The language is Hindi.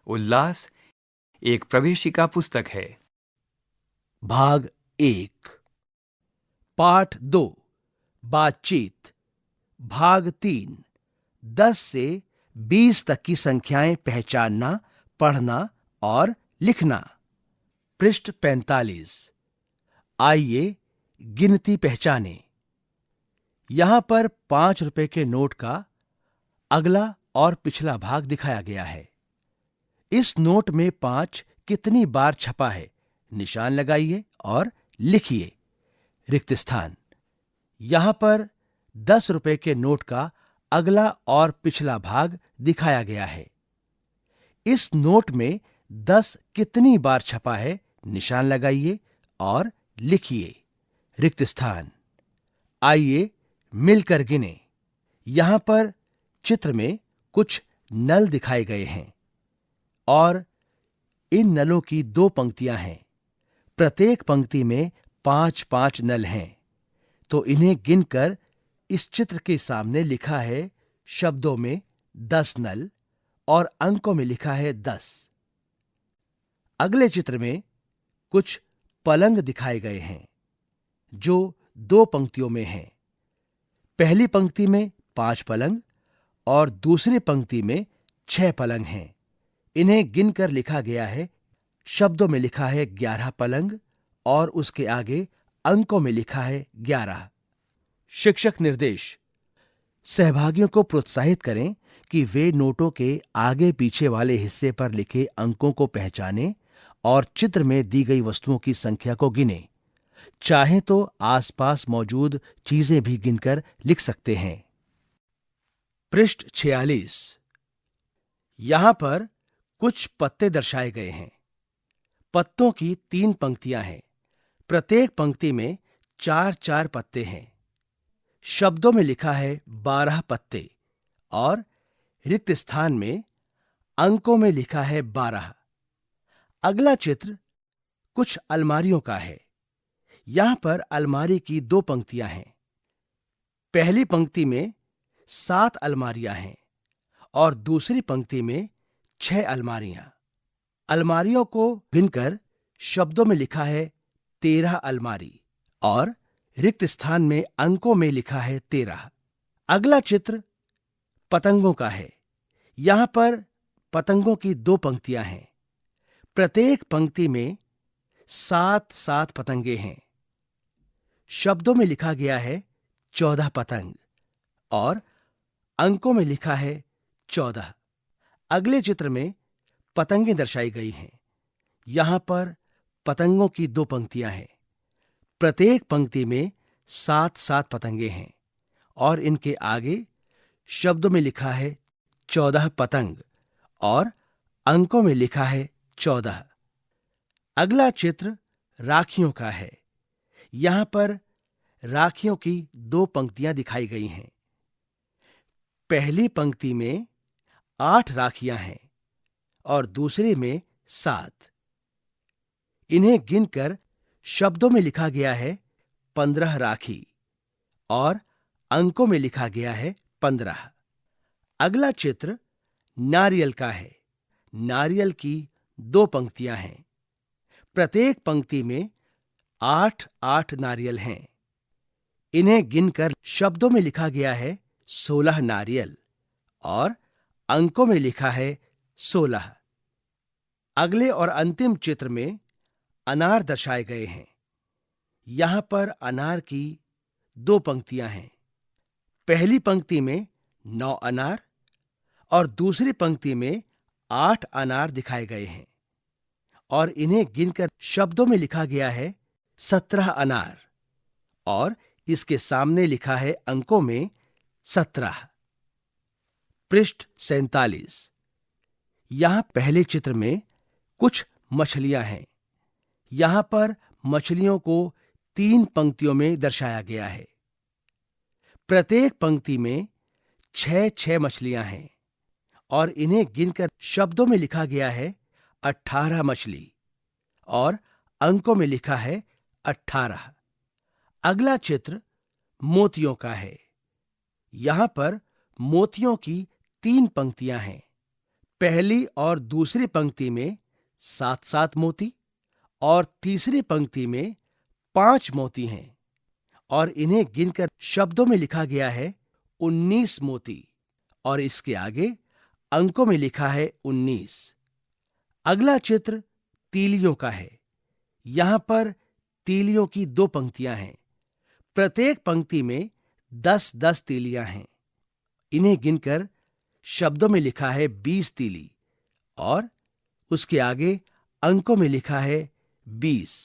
उल्लास एक प्रवेशिका पुस्तक है। भाग 1 पाठ 2 बातचीत भाग 3 10 से 20 तक की संख्याएं पहचानना, पढ़ना और लिखना। पृष्ठ 45। आइए गिनती पहचानें। यहां पर 5 रुपए के नोट का अगला और पिछला भाग दिखाया गया है। इस नोट में 5 कितनी बार छपा है, निशान लगाइए और लिखिए। रिक्त स्थान। यहां पर 10 रुपए के नोट का अगला और पिछला भाग दिखाया गया है। इस नोट में 10 कितनी बार छपा है, निशान लगाइए और लिखिए। रिक्त स्थान। आइए मिलकर गिनें। यहां पर चित्र में कुछ नल दिखाए गए हैं और इन नलों की 2 पंक्तियां हैं। प्रत्येक पंक्ति में 5-5 नल हैं, तो इन्हें गिनकर इस चित्र के सामने लिखा है शब्दों में 10 नल और अंकों में लिखा है 10। अगले चित्र में कुछ पलंग दिखाए गए हैं जो 2 पंक्तियों में हैं। पहली पंक्ति में 5 पलंग और दूसरी पंक्ति में 6 पलंग हैं। इन्हें गिनकर लिखा गया है। शब्दों में लिखा है 11 पलंग और उसके आगे अंकों में लिखा है 11। शिक्षक निर्देश। सहभागियों को प्रोत्साहित करें कि वे नोटों के आगे पीछे वाले हिस्से पर लिखे अंकों को पहचानें और चित्र में दी गई वस्तुओं की संख्या को गिनें। चाहें तो आसपास मौजूद चीजें भी गिनकर लिख सकते हैं। पृष्ठ 46। यहां पर कुछ पत्ते दर्शाए गए हैं। पत्तों की 3 पंक्तियां हैं। प्रत्येक पंक्ति में 4-4 पत्ते हैं। शब्दों में लिखा है 12 पत्ते और रिक्त स्थान में अंकों में लिखा है 12। अगला चित्र कुछ अलमारियों का है। यहां पर अलमारी की 2 पंक्तियां हैं। पहली पंक्ति में 7 अलमारियां हैं और दूसरी पंक्ति में 6 अलमारियां। अलमारियों को गिनकर शब्दों में लिखा है 13 अलमारी और रिक्त स्थान में अंकों में लिखा है 13। अगला चित्र पतंगों का है। यहां पर पतंगों की 2 पंक्तियां हैं। प्रत्येक पंक्ति में 7-7 पतंगे हैं। शब्दों में लिखा गया है 14 पतंग और अंकों में लिखा है 14। अगले चित्र में पतंगें दर्शाई गई हैं। यहां पर पतंगों की 2 पंक्तियां हैं। प्रत्येक पंक्ति में 7-7 पतंगे हैं और इनके आगे शब्दों में लिखा है 14 पतंग और अंकों में लिखा है 14। अगला चित्र राखियों का है। यहां पर राखियों की 2 पंक्तियां दिखाई गई हैं। पहली पंक्ति में 8 राखियां हैं और दूसरे में 7। इन्हें गिनकर शब्दों में लिखा गया है 15 राखी और अंकों में लिखा गया है 15। अगला चित्र नारियल का है। नारियल की 2 पंक्तियां हैं। प्रत्येक पंक्ति में 8-8 नारियल हैं। इन्हें गिनकर शब्दों में लिखा गया है 16 नारियल और अंकों में लिखा है 16। अगले और अंतिम चित्र में अनार दर्शाए गए हैं। यहां पर अनार की 2 पंक्तियां हैं। पहली पंक्ति में 9 अनार और दूसरी पंक्ति में 8 अनार दिखाए गए हैं और इन्हें गिनकर शब्दों में लिखा गया है 17 अनार और इसके सामने लिखा है अंकों में 17। पृष्ठ 47। यहां पहले चित्र में कुछ मछलियां हैं। यहां पर मछलियों को 3 पंक्तियों में दर्शाया गया है। प्रत्येक पंक्ति में 6-6 मछलियां हैं और इन्हें गिनकर शब्दों में लिखा गया है 18 मछली और अंकों में लिखा है 18। अगला चित्र मोतियों का है। यहां पर मोतियों की 3 पंक्तियां हैं। पहली और दूसरी पंक्ति में 7-7 मोती और तीसरी पंक्ति में 5 मोती हैं और इन्हें गिनकर शब्दों में लिखा गया है 19 मोती और इसके आगे अंकों में लिखा है 19। अगला चित्र तीलियों का है। यहां पर तीलियों की 2 पंक्तियां हैं। प्रत्येक पंक्ति में 10-10 तीलियां हैं। इन्हें गिनकर शब्दों में लिखा है 20 तीली और उसके आगे अंकों में लिखा है 20।